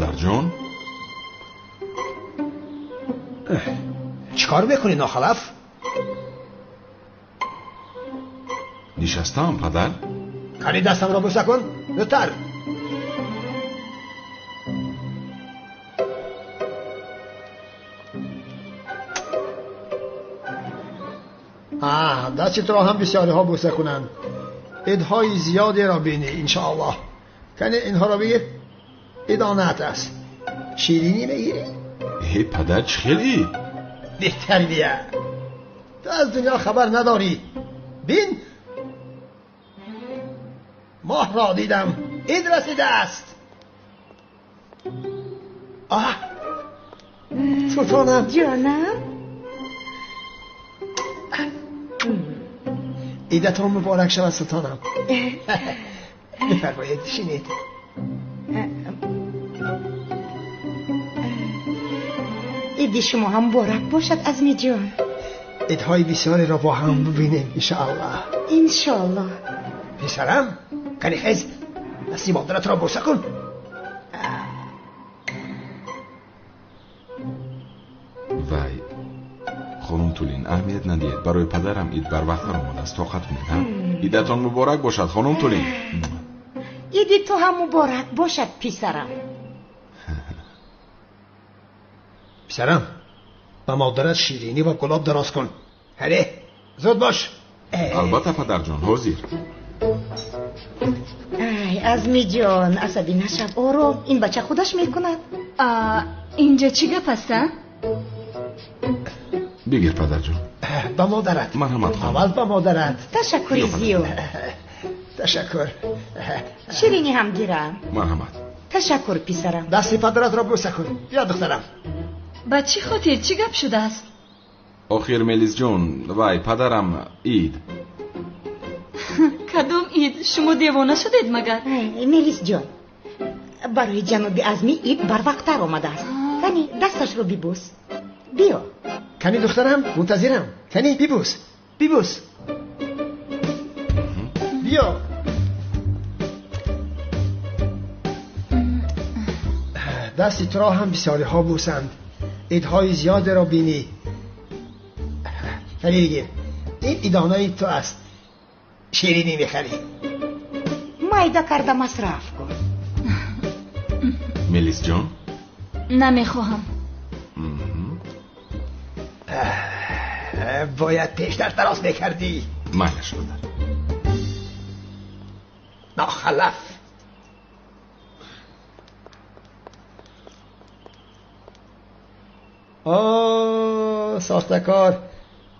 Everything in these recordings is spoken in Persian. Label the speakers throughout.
Speaker 1: پدر جون؟
Speaker 2: چیکار میکنی ناخلف؟
Speaker 1: نشستم پدر.
Speaker 2: کاری دستم را بوسه کن زودتر. دست تو را هم بسیاری ها بوسه کنند. عیدهای زیادی را بینی انشاءالله. کنی اینها را بگیر. عیدانت است. شیرینی بگیری؟
Speaker 1: ای پدر چه خیلی؟
Speaker 2: بی‌تربیه. تو از دنیا خبر نداری. بین ماه را دیدم. عید رسیده است. سلطانم
Speaker 3: جانم.
Speaker 2: عیدتان مبارک شود سلطانم. بفرمایید شینید.
Speaker 3: عید شما هم مبارک باشد عزمی جان.
Speaker 2: عیدهای بسیاری را با هم ببینیم انشاءالله.
Speaker 3: انشاءالله.
Speaker 2: پسرم کنی خیز دستی مادرت را بوسه کن.
Speaker 1: وای خانم تولین اهمیت ندید. برای پدرم عید بر وقت آمده است. طاقت کنید. عیدتان مبارک باشد خانم تولین.
Speaker 3: عید تو هم مبارک باشد پسرم.
Speaker 2: پسرم با مادرت شیرینی و گلاب دراز کن. هره زود باش.
Speaker 1: البته پدر جان حاضر.
Speaker 3: ای عزمی جان عصبی نشو. آروم این بچه خودش میکند.
Speaker 4: اینجا چی گپ است؟
Speaker 1: بگیر پدر جان.
Speaker 2: با مادرت.
Speaker 1: مرحمت خانم.
Speaker 2: اول با مادرت.
Speaker 3: تشکر زیاد.
Speaker 2: تشکر.
Speaker 3: شیرینی هم گیرم.
Speaker 1: مرحمت.
Speaker 3: تشکر پسرم.
Speaker 2: دستی پدرت را بوسه کن. بیا دخترم.
Speaker 4: با چی خاطر چی گپ شده است؟
Speaker 1: آخر ملیس جون وای پدرم عید.
Speaker 4: کدوم عید؟ شما دیوانه شدید مگر؟
Speaker 3: ملیس جان برای جناب عزمی عید بر وقت تر آمده است. کنی دستش رو ببوس. بیا.
Speaker 2: کنی دخترم منتظرم. کنی ببوس. ببوس. بیا. دستی تو را هم بسیاری ها بوسند. عیدهای زیاد را بینی. کنی بگیر. این عیدانه تو است. شیرینی میخری.
Speaker 3: مایده کرده مصرف کن.
Speaker 1: ملیس جان
Speaker 4: نمیخواهم.
Speaker 2: باید پیشتر دراز میکردی.
Speaker 1: مهلش شده.
Speaker 2: ناخلف. ساخته کار.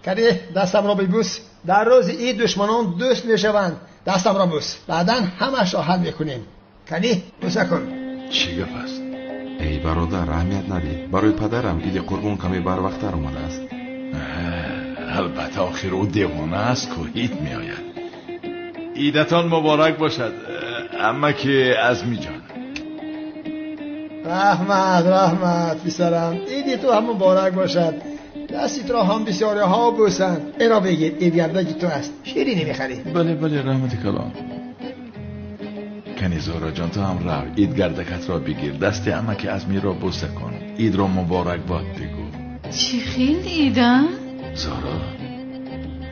Speaker 2: کنی دستم را ببوس. در روز عید دشمنان دوست میشوند. دستم را بوس. بعدا همش را حل میکنیم. کنی بوسه کن.
Speaker 1: چی گپ است؟ ای برادر اهمیت ندید. برای پدرم عید قربان کمی بر وقت تر اومده است.
Speaker 5: البته آخر او دیوانه است که عید می آید. عیدتان مبارک باشد اما که عزمی جان.
Speaker 2: رحمت پسرم. عیدی تو هم مبارک باشد. دستی تو را هم بسیاری ها بوسند. اینا بگیر عید گردگی تو است. شیرینی میخری.
Speaker 5: بله رحمت کلام. کنی زهرا جان تو هم رو عید گردکت را بگیر. دست اما که عزمی را بوسه کن. عید را مبارک باد بگو.
Speaker 4: چی خیلی عیدم؟
Speaker 5: زهرا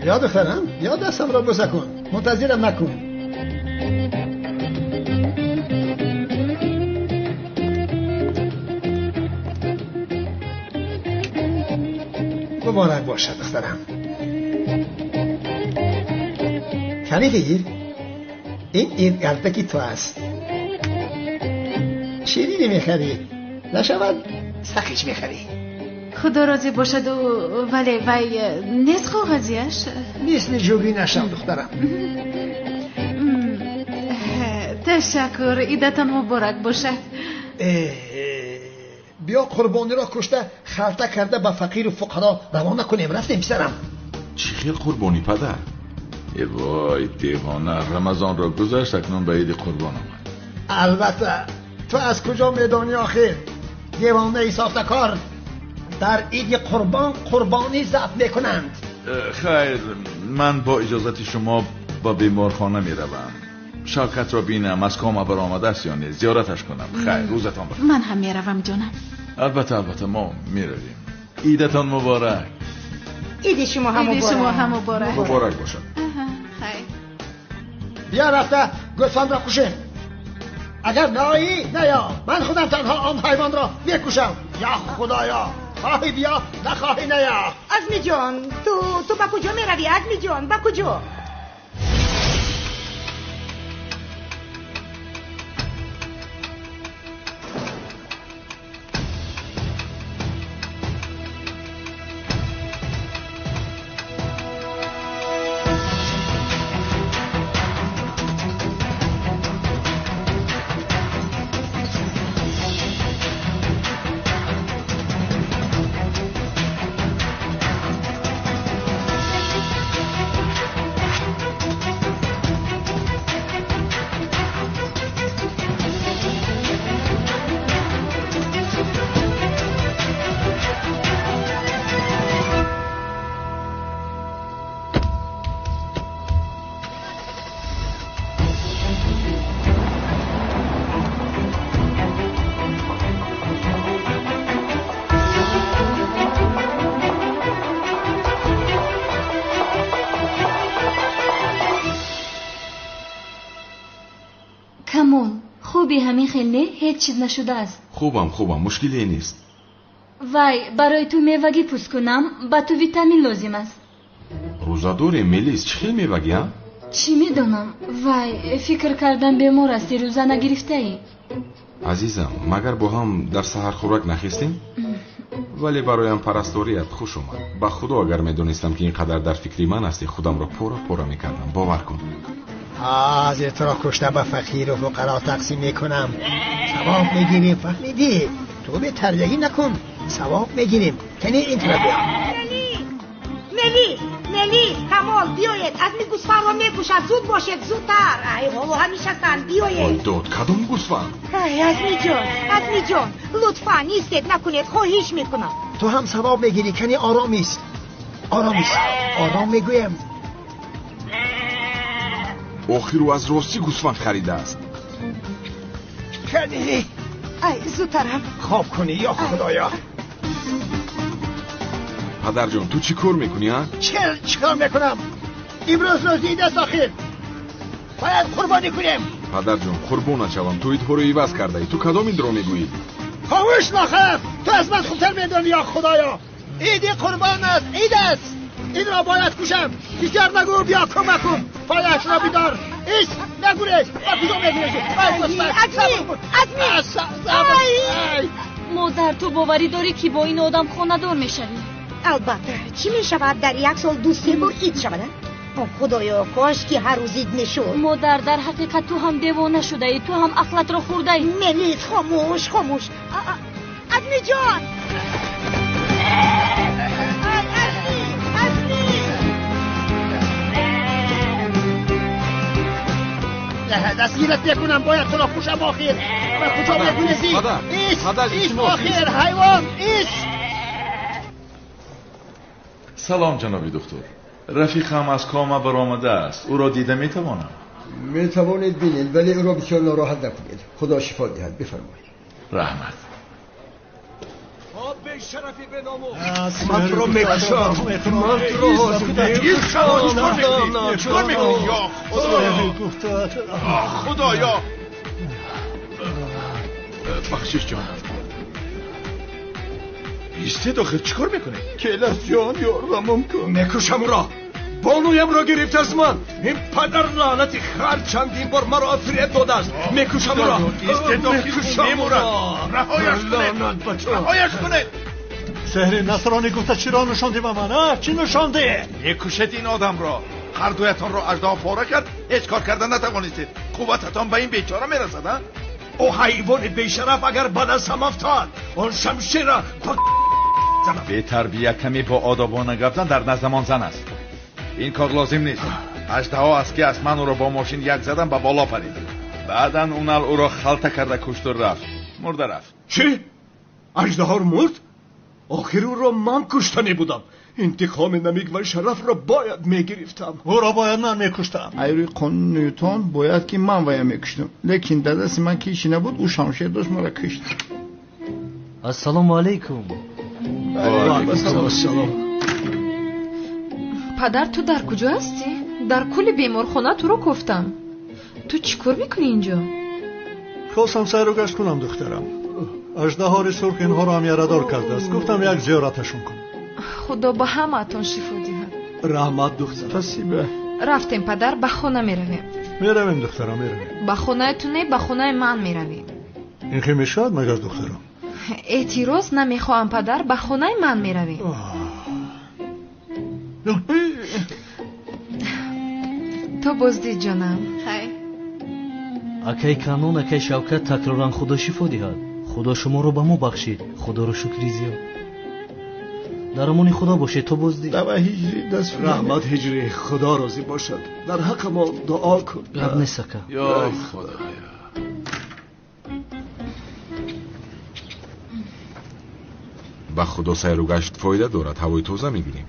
Speaker 2: یا دخترم یا دستم را بوسه کن. منتظرم نکن. مبارک باشد دخترم. کنی بگیر. این عید گردکی تو است. شیرینی میخری. نشود سخیش میخری.
Speaker 4: خدا راضی باشد ولی وای نیست کاغذیش.
Speaker 2: مثل جوگی نشم دخترم.
Speaker 4: تشکر. عیدتان مبارک باشد.
Speaker 2: بیا قربانی را کشته خلطه کرده به فقیر و فقرا روانه کنیم. رفتیم پسرم.
Speaker 1: چی خیلی قربانی پدر؟
Speaker 5: ای وای دیوانه. رمضان را گذشت اکنون به عید قربان آمد.
Speaker 2: البته تو از کجا میدانی آخر؟ دیوانه ای ساخته کار. در عید قربان قربانی ذبح میکنند.
Speaker 5: خیر من با اجازت شما با بیمارخانه می روم. شوکت را بینم از کام برآمده است یا نه، زیارتش کنم. خیر، روزتان بخیر.
Speaker 4: من هم میروم جانم.
Speaker 5: البته ما میرویم. عیدتان مبارک.
Speaker 3: عید شما هم
Speaker 4: عید شما هم
Speaker 3: مبارک.
Speaker 4: مبارک.
Speaker 1: مبارک باشد.
Speaker 4: خیر.
Speaker 2: بیا رفته گوسفند را کشیم. اگر نایی نیا، من خودم تنها آن حیوان را میکشم. یا خدایا، خواهی بیا نخواهی نیا.
Speaker 3: عزمی جان، تو با کجا میروی؟ عزمی جان با کجا؟
Speaker 6: کمال خوبی همین خیلی نه؟ هیچ چیز نشده است.
Speaker 1: خوبم مشکلی نیست.
Speaker 6: وای برای تو میوگی پوست کنم، با تو ویتامین لازم است.
Speaker 1: روزادور ملیس چی خیلی میوگی ها؟
Speaker 6: چی میدونم؟ وای فکر کردم بیمار هستی، روزا نگرفته ای؟
Speaker 1: عزیزم مگر با هم در سحر خوراک نخیستیم؟ ولی برایم پرستوریت خوش اومد. با خدا اگر میدونستم که اینقدر در فکری من هستی خودم را پورا میکردم. باور کن.
Speaker 2: از تو را کشته به فقیر و فقرا تقسیم میکنم، ثواب میگیریم. فهمیدی؟ تو به تردگی نکن، ثواب میگیریم. کنی این طرف بیا.
Speaker 3: نلی کمال بیاید، از می گوسفند را میکشد. زود باشید، زودتر. ای بابا همیشه تن بیاید.
Speaker 1: داد کدوم گوسفند؟
Speaker 3: ای عزمی جان لطفا نیستید نکنید، خواهش میکنم.
Speaker 2: تو هم ثواب میگیری. کنی آرامیست آرام میگویم.
Speaker 1: آخر او از راستی گوسفند خریده است.
Speaker 2: کنی
Speaker 3: ای زودترم
Speaker 2: خواب کنی یا خدایا.
Speaker 1: پدر جان تو چی کار میکنی ها؟
Speaker 2: چیکار میکنم؟ امروز روز عید است آخر، باید قربانی کنیم.
Speaker 1: پدر جان قربانت شوم، تو ایت رو عوض کرده ای. تو کدام این رو میگویی؟
Speaker 2: خاموش نخف، تو از من خوبتر میدونی یا خدایا. عید قربان است، عید است. این را باید کشم. بیشتر نگو، بیا کمک کن. پایش را بیدار. ایش نگوریش. با کجا میگوریش؟
Speaker 3: عزمی.
Speaker 6: مادر تو باوری داری که با این آدم خانه دار میشوی؟
Speaker 3: البته چی میشود در یک سال 2-3 بار عید شود؟ خدایا کاش که هر روز عید میشد.
Speaker 6: مادر در حقیقت تو هم دیوانه شده ای، تو هم عقلت را خورده ای.
Speaker 3: ملیس خاموش. عزمی جان.
Speaker 2: دستگیرت میکنم، باید تو را پوشم آخر. و کجا میگونیزی؟ ایش آخر حیوان ایش.
Speaker 5: سلام جنابی دکتر. رفیقم از کام برآمده است. او را دیده میتوانم؟
Speaker 2: میتوانید بینید، ولی او را بسیار ناراحت نکنید. خدا شفا دهد. بفرمایید.
Speaker 5: رحمت.
Speaker 2: به شرفی به نامو من رو میکشم.
Speaker 5: چیکار میکنی یا خدایا؟ بخشش جان ایستید آخر، چیکار میکنی؟
Speaker 2: کیلس جان یاردمم کن. میکشم را. بانویم را گرفت از من. این پدر لعنتی خر چندین بار مرا فریب داده است. میکشم را.
Speaker 5: ایستید آخر میمورد. رهایش کنید.
Speaker 7: سحر نصرانی گفته چی را نشاندی به من؟ چی نشاندی؟
Speaker 5: میکشید این آدم را. هر دویتان را اژدها پاره کرد، هیچ کار کردن نتوانستید. قوتتان به این بیچاره میرسد؟
Speaker 2: او حیوان بیشرف اگر بعد از هم افتاد اون شمشیر را
Speaker 5: به تربیه کمی با آدابانه گفتن در نزدمان زن است. این کار لازم نیست. اژدها است که از من او را با ماشین یک زدم به بالا پرید. بعدا اونال او را خلطه کرده کشت و رفت. مرده رفت.
Speaker 2: چی؟ اژدها مرد؟ آخر او را من کشتنی بودم. انتقام نمیگ و شرف را باید میگرفتم.
Speaker 7: او را باید من میکشتم.
Speaker 8: ایروی قانون نیوتن باید که من ویا میکشتم، لیکن در دست من که ایشی نبود او شمشیر داشت مرا کشت.
Speaker 9: السلام علیکم.
Speaker 2: سلام.
Speaker 10: پدر تو در کجا هستی؟ در کل بیمارخانه تو رو گفتم. تو چیکار میکنی اینجا؟
Speaker 7: خواستم سیر و گشت کنم دخترم. اژدها سرخ اینها رو هم یارادار کرده است. گفتم یک زیارتشون کنم.
Speaker 10: خدا با همه‌تون شفا دهد.
Speaker 2: رحمت دختر.
Speaker 8: فسیبه.
Speaker 10: رفتیم پدر، به خانه میرویم.
Speaker 7: میرویم دخترم میرویم.
Speaker 10: به خانه تو نه، به خانه من میرویم.
Speaker 7: این خیلی میشد مگر دخترم؟
Speaker 10: اعتراض نمیخواهم پدر، به خانه من میرویم. تو بازدید جانم.
Speaker 4: خیر.
Speaker 9: اکای کانون اکای شوکت تکرارن خدا شفا دهد. خدا شما رو به ما بخشید. خدا رو شکری زیاد. در امانی خدا باشه. تو بازدید.
Speaker 8: دوا هجری دست
Speaker 2: رحمت هجری، خدا راضی باشد. در حق ما دعا کن.
Speaker 9: گپ نیست اکا.
Speaker 1: یا خدا. با خدا سیر و گشت فایده دارد. هوای تازه میگیریم.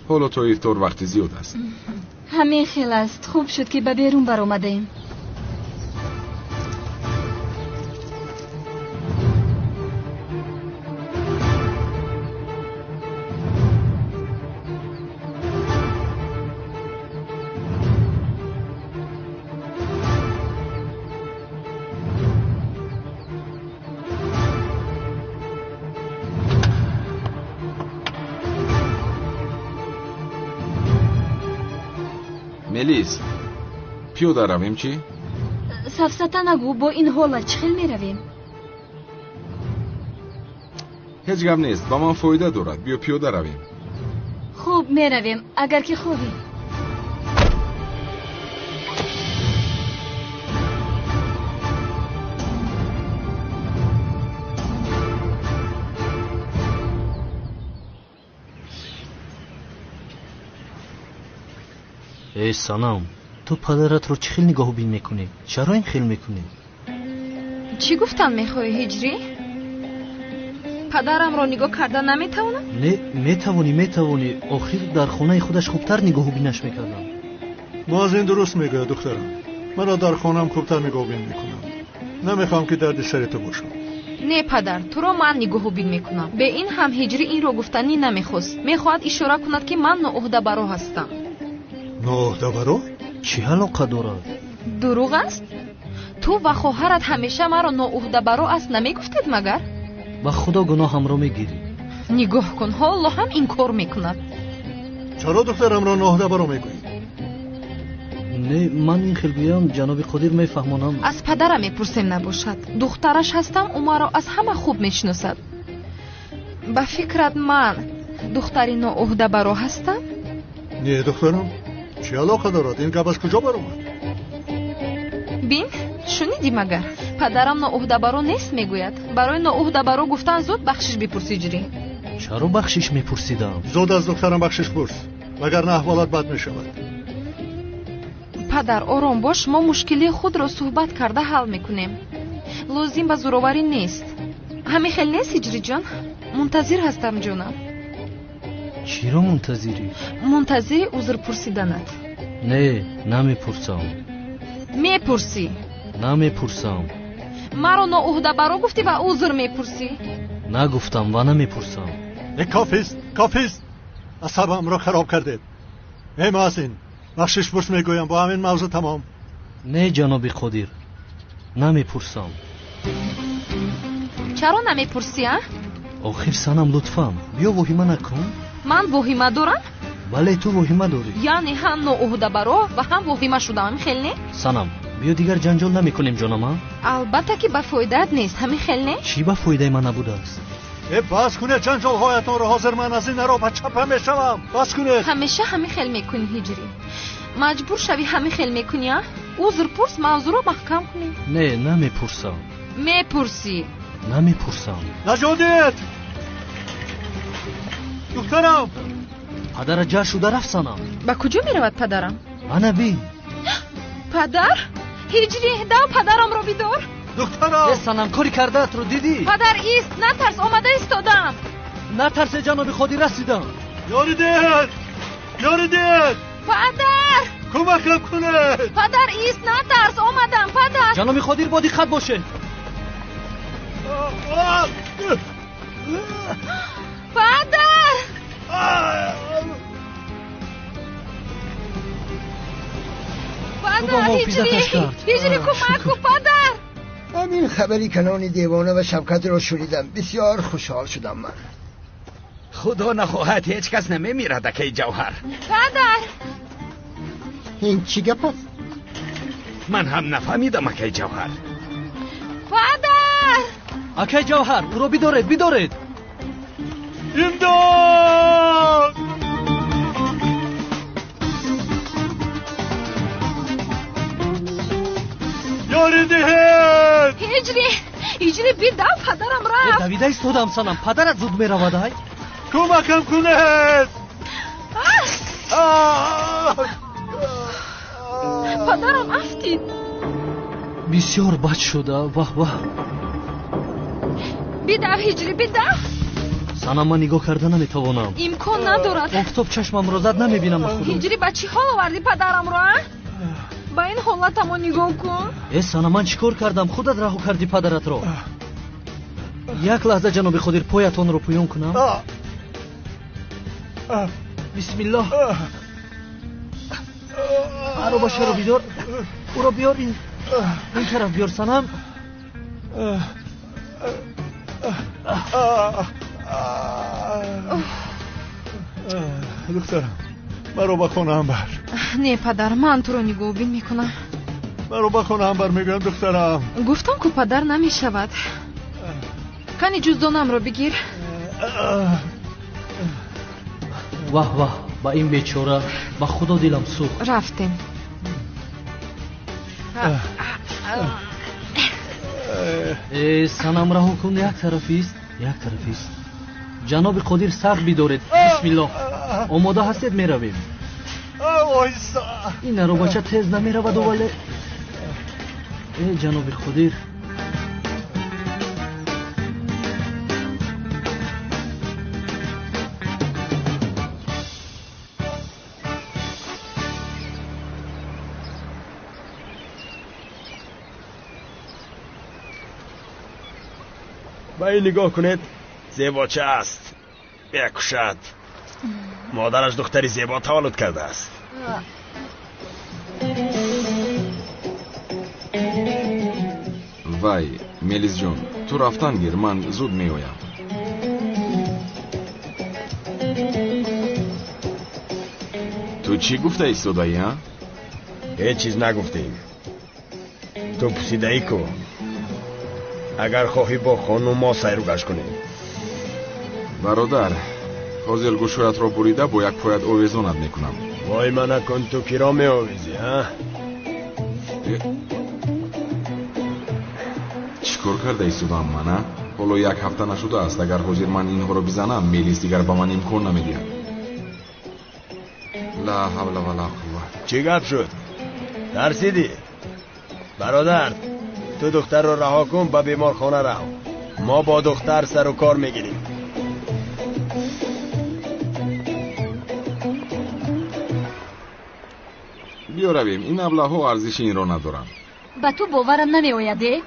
Speaker 1: حالا تو افطار وقت زیاد است.
Speaker 6: همین خیلی است. خوب شد که به بیرون بر آمدیم.
Speaker 1: ملیس پیاده رویم چی؟
Speaker 6: سفسطه نگو، با این حالا چخیل می رویم.
Speaker 1: هیچ گم نیست، با من فایده دارد. بیا پیاده رویم.
Speaker 6: خوب می رویم اگر که خوبی.
Speaker 9: ای سانام، تو پدرت رو چه خیل نگاه بین میکنی؟ چرا این خیل میکنی؟
Speaker 10: چی گفتن میخوای هجری؟ پدرم رو نگاه کردن نمیتونم؟
Speaker 9: نه میتوانی. آخر در خانه خودش خوبتر نگاه بینش میکردم.
Speaker 7: مازین درست میگه دخترم. من را در خانم خوبتر نگاه بین میکنم. نمیخوام که درد سر تو باشم.
Speaker 10: نه پدر، تو رو من نگاه بین میکنم. به این هم هجری این رو گفتنی نمیخواست. میخواد اشاره کند که من نوعهده برو هستم.
Speaker 7: نوعهده برو؟
Speaker 9: چی علاقه دارد؟
Speaker 10: دروغ است؟ تو و خواهرت همیشه مرا نوعهده برو است نمیگفتید مگر؟
Speaker 9: با خدا گناهم رو میگیری.
Speaker 10: نگاه کن، حالا هم این کار میکند.
Speaker 7: چرا دخترم را نوعهده برو میگویی؟
Speaker 9: نه من این خیل گویم جناب قدیر میفهمانم.
Speaker 10: از پدرم میپرسیم نباشد. دخترش هستم، او مرا از همه خوب میشناسد. به فکرت من دختری نوعهده برو هستم؟
Speaker 7: نه دخترم، چی علاقه دارد؟ این گپ از کجا برآمد؟
Speaker 10: بین شنیدی مگر؟ پدرم نوعهده برو نیست میگوید. برای نوعهده برو گفتن زود بخشش بپرسی جری.
Speaker 9: چرا بخشش میپرسیدم؟
Speaker 7: زود از دخترم بخشش پرس، وگرنه احوالات بد میشود.
Speaker 10: پدر آرام باش، ما مشکلی خود را صحبت کرده حل میکنیم. لازم به زوراوری نیست. همین خیلی نیست هجری جان. منتظر هستم جانم.
Speaker 9: چی رو منتظری؟
Speaker 10: منتظر عذر پرسیدنت.
Speaker 9: نه نمیپرسم.
Speaker 10: میپرسی؟
Speaker 9: نمیپرسم.
Speaker 10: مرا نوعهده برو گفتی و عذر میپرسی؟
Speaker 9: نگفتم و نمیپرسم.
Speaker 7: کافیست. اعصابم را خراب کردید. ای مازین، بخشش پرس میگویم، با همین موضوع تمام.
Speaker 9: نه جناب قدیر، نمیپرسم.
Speaker 10: چرا نمیپرسی؟
Speaker 9: آخر سنم لطفاً بیا وحیمه نکن.
Speaker 10: من وحیمه دارم؟
Speaker 9: بله تو وحیمه داری.
Speaker 10: یعنی هم نوعهده برو و هم وحیمه شدم. خیلی نه؟
Speaker 9: سنم بیا دیگر جنجال نمیکنیم جانم.
Speaker 10: البته که به فایدهت نیست. همین خیلی نه؟
Speaker 9: چی به فایده من نبوده است؟
Speaker 7: بس کنید جنجال هایتان رو. حاضر من از این رو به چپ میشوم. بس کنید.
Speaker 10: همیشه همین خیلی میکنی هجری. مجبور شوی همین خیلی میکنی. عذر پرس، موضوع رو محکم کنی.
Speaker 9: نه نمیپرسم.
Speaker 10: میپرسی؟
Speaker 9: نمیپرسم.
Speaker 7: نجادید دخترم.
Speaker 9: پدر جا شده رفت سنم.
Speaker 10: با کجا میرود پدرم؟
Speaker 9: انا بی.
Speaker 10: پدر؟ هجری دم پدرم رو بیدار.
Speaker 7: دخترم.
Speaker 9: سنم کاری کرده تو رو دیدی؟
Speaker 10: پدر ایست، نترس، آمده ایستادم.
Speaker 9: نترسه جناب خودی رسیدم.
Speaker 7: یاریدید
Speaker 10: پدر
Speaker 7: کمکم کنه.
Speaker 10: پدر ایست نترس آمدم پدر.
Speaker 9: جناب خودی با دقت باشه.
Speaker 10: پدر هجری کمک کن پدر.
Speaker 2: همین خبری کنان دیوانه و شبکت را شنیدم، بسیار خوشحال شدم. من
Speaker 11: خدا نخواهد هیچ کس نمیمیرد اکی جوهر.
Speaker 10: پدر
Speaker 2: این چی گپ است؟
Speaker 11: من هم نفهمیدم اکی جوهر.
Speaker 10: پدر
Speaker 9: اکی جوهر او را بیدارید.
Speaker 7: امداد! یاریدید!
Speaker 10: هجری بیدم پدرم رفت.
Speaker 9: دویده ایستادم سنم پدرت زود میرود. های
Speaker 7: کمکم کنید.
Speaker 10: پدرم افتید.
Speaker 9: بسیار بد شده. واه
Speaker 10: بیدم هجری بیدم.
Speaker 9: سنم من نگاه کرده نمیتوانم.
Speaker 10: امکان ندارد.
Speaker 9: آفتاب چشمم را زد نمیبینم.
Speaker 10: هجری با چی حال آوردی پدرم را؟ با این حالتم رو نگاه کن.
Speaker 9: سنم من چیکار کردم؟ خودت رها کردی پدرت را. یک لحظه جناب خودی پایتان رو پویان کنم. بسم الله. رو باشه رو بیدار. او رو بیار این طرف بیار سنم.
Speaker 7: دخترم مرا با خانه هم بر.
Speaker 10: نه پدر من تو رو نگاه بین میکنم.
Speaker 7: مرا با خانه هم بر میگم دخترم.
Speaker 10: گفتم که پدر نمیشود. کنی جزدانم رو بگیر.
Speaker 9: واه با این بیچاره با خدا دلم سوخت.
Speaker 10: رفتیم.
Speaker 9: سنم رها کن. یک طرفیست. جناب قدیر سخت بیدارید. بسم الله. آماده هستید میرویم. این رو بچه تیز نمیرود ولی جناب قدیر
Speaker 11: با این نگاه کنید. زیباچه است. بکشد. مادرش دختری زیبا تولد کرده است.
Speaker 1: وای ملیس جون تو رفتن گیر، من زود میایم. تو چی گفته ایستادایی ها؟
Speaker 11: هیچ چیز نگفتیم. تو پوسیدهی کو. اگر خواهی با خانم ما سیر و گشت کنیم.
Speaker 1: برادر حاضر گوشویت را بریده با یک پایت آویزانت میکنم.
Speaker 11: وای من نکن تو کی را می آویزی ها؟
Speaker 1: چیکار کرده ایستادم من؟ حالا یک هفته نشده است. اگر حاضر من اینها را بزنم میلیس دیگر با من امکان نمیدید. لا حول ولا قوه.
Speaker 11: چی گپ شد؟ ترسیدی؟ برادر تو دختر رو رها کن، با بیمارخانه رها. ما با دختر سر و کار میگیریم.
Speaker 1: بیا رویم. این ابله‌ها ارزش این را ندارند.
Speaker 6: با تو باورم نمیآیده؟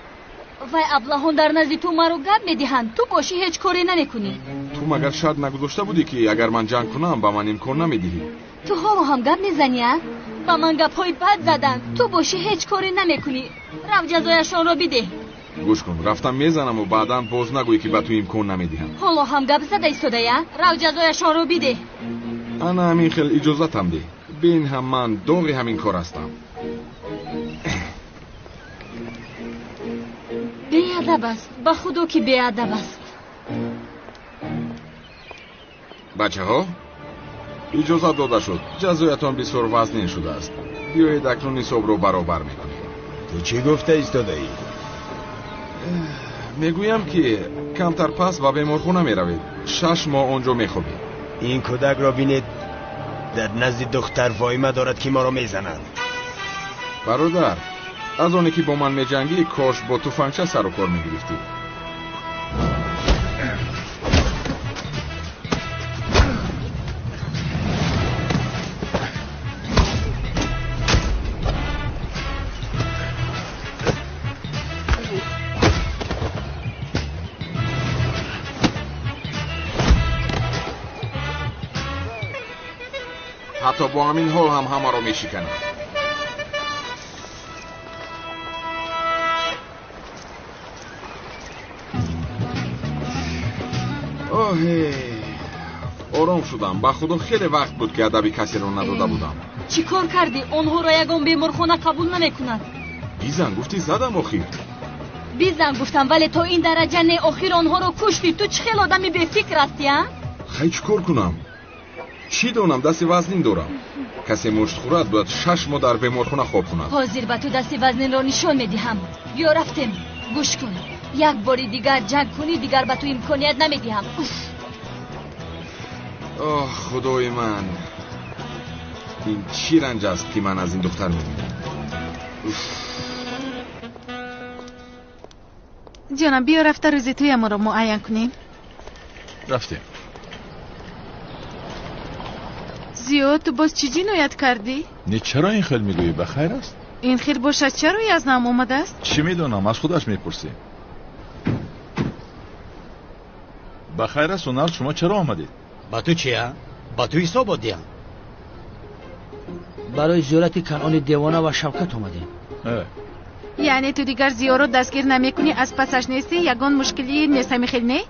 Speaker 6: وای ابلهان در نزد تو مرا گپ میدهند، تو باشی هیچ کاری نمیکنی.
Speaker 1: تو مگر شاید نگذاشته بودی که اگر من جنگ کنم با من امکان نمیدهی؟
Speaker 6: تو حالا هم گپ میزنی؟ با من گپ‌های بد زدن، تو باشی هیچ کاری نمیکنی. رو جزایشان را بده.
Speaker 1: گوش کن، رفتم میزنم و بعدا باز نگویی که با تو امکان نمیدهم.
Speaker 6: حالا هم گپ زده ایستاده یا؟ رو جزایشان را بده.
Speaker 1: انا همین خیلی اجازتم ده. بین هم من داغی همین کار هستم.
Speaker 6: بیادب است، با خدا که بیادب است.
Speaker 1: بچه ها اجازت داده شد. جزایتان بسیار وزنین شده است. بیایید اکنون حساب رو برابر میکنیم.
Speaker 11: تو چی گفته ایستاده ای؟
Speaker 1: میگویم که کمتر پس و بیمارخانه میروید. 6 ماه آنجا میخوابید.
Speaker 11: این کودک را بینید در نزد دختر وایمه دارد که ما را میزنند.
Speaker 1: برادر از آنی که با من میجنگی کاش با تفنگچه سر و کار میگرفتی. حتی با همین حال هم همه را میشکنم. آرام شدم. با خدا خیلی وقت بود که ادبی کسی رو نداده بودم.
Speaker 6: چی کار کردی؟ اونها را یگان بیمارخانه قبول نمیکنند.
Speaker 1: بیزن گفتی زدم آخیر.
Speaker 6: بیزن گفتم ولی تو این درجه نه، آخیر آنها رو کشتی. تو چه خیلی آدمی بی فکر هستی ها؟
Speaker 1: خیلی چی کار کنم؟ چی دونم؟ دستی وزنین دارم. کسی مشت خورد باید 6 ماه در بیمارخانه خواب کند.
Speaker 6: حاضر به تو دستی وزنین را نشان میدهم. بیا رفتیم. گوش کن. یک باری دیگر جنگ کنی دیگر به تو امکانیت نمیدهم.
Speaker 1: آه خدای من، این چی رنج است که من از این دختر میبینم.
Speaker 4: جانم بیا رفته روزی توی ما رو معین کنیم.
Speaker 5: رفتیم.
Speaker 4: زیاد تو باز چی جنایت کردی؟
Speaker 5: نه چرا این خیل میگویی؟ بخیر است؟
Speaker 4: این خیر باشد چرا روی از نام اومده است؟
Speaker 5: چی میدونم، از خودش میپرسی. بخیر است اونال، شما چرا آمدید؟
Speaker 12: با تو چیه؟ با تو حساب آدیم. برای زیارت کنعان دیوانه و شوکت آمدیم.
Speaker 4: یعنی تو دیگر زیا رو دستگیر نمی کنی از پسش نیستی؟ یگان مشکلی نیست همی خیل نه؟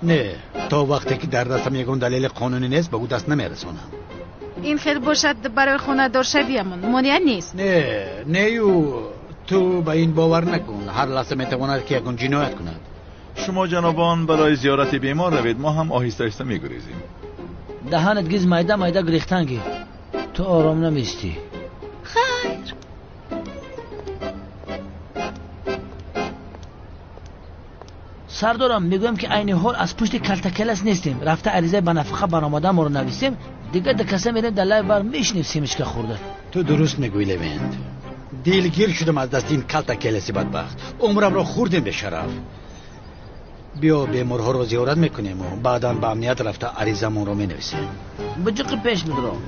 Speaker 12: نه، تا وقتی که در دستم یگان دلیل قانونی نیست به او دست نمیرسونم.
Speaker 4: این خیل باشد برای خونه دار شویمون مانعت نیست.
Speaker 12: نه یو تو به این باور نکن. هر لحظه میتواند که یگان جنایت کند.
Speaker 5: شما جنابان برای زیارت بیمار روید، ما هم آهسته آهسته میگریزیم.
Speaker 12: دهانت گیز میده گریختن گیر. تو آرام نمیستی.
Speaker 4: خیر.
Speaker 12: سردارم میگویم که عین حال از پشت کلتکلس نیستیم. رفته عریضه به نفقه برآمده ما رو نویسیم. دیگه دکسه میریم در لای بر میشنویسیمش که خورده. تو درست میگویی لوند. دیلگیر شدم از دست این کلتکلسی بدبخت. عمرم رو خوردیم به شرف. بیا بیمارها رو زیارت میکنیم و بعدا به امنیت رفته عریضمون رو مینویسیم. بجق پیش میدرم.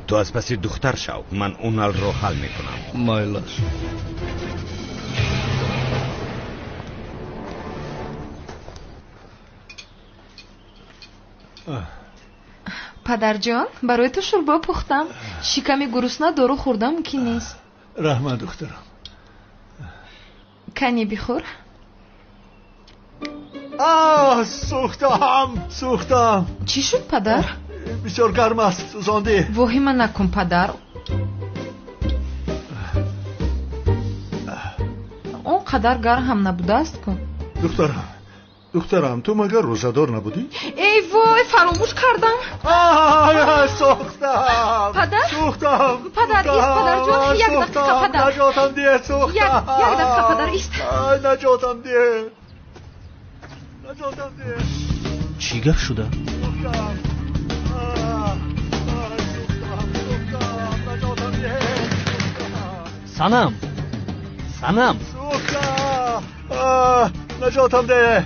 Speaker 13: تو از پس دختر شو، من اونال رو حل میکنم.
Speaker 9: مایلاش.
Speaker 10: پدر جان برای تو شوربا پختم. شکمی گرسنه دارو خوردم ممکن نیست.
Speaker 7: رحمت دخترم.
Speaker 10: کنی بخور.
Speaker 7: سوختم.
Speaker 10: چی شد پدر؟
Speaker 7: بسیار گرم است سوزانده.
Speaker 10: واهمه نکن پدر. اون قدر گرم هم نبوده است کن.
Speaker 7: دخترم تو مگر روزدار نبودی؟
Speaker 10: ای وای فراموش کردم.
Speaker 7: سوختم.
Speaker 10: پدر؟
Speaker 7: سوختم.
Speaker 10: پدر ایست پدر جان. یک دقیقه پدر.
Speaker 7: نجاتم دیه سوختم.
Speaker 10: یک دقیقه پدر ایست.
Speaker 7: نجاتم دیه.
Speaker 9: چی گپ شده؟ سنم
Speaker 7: نجاتم ده.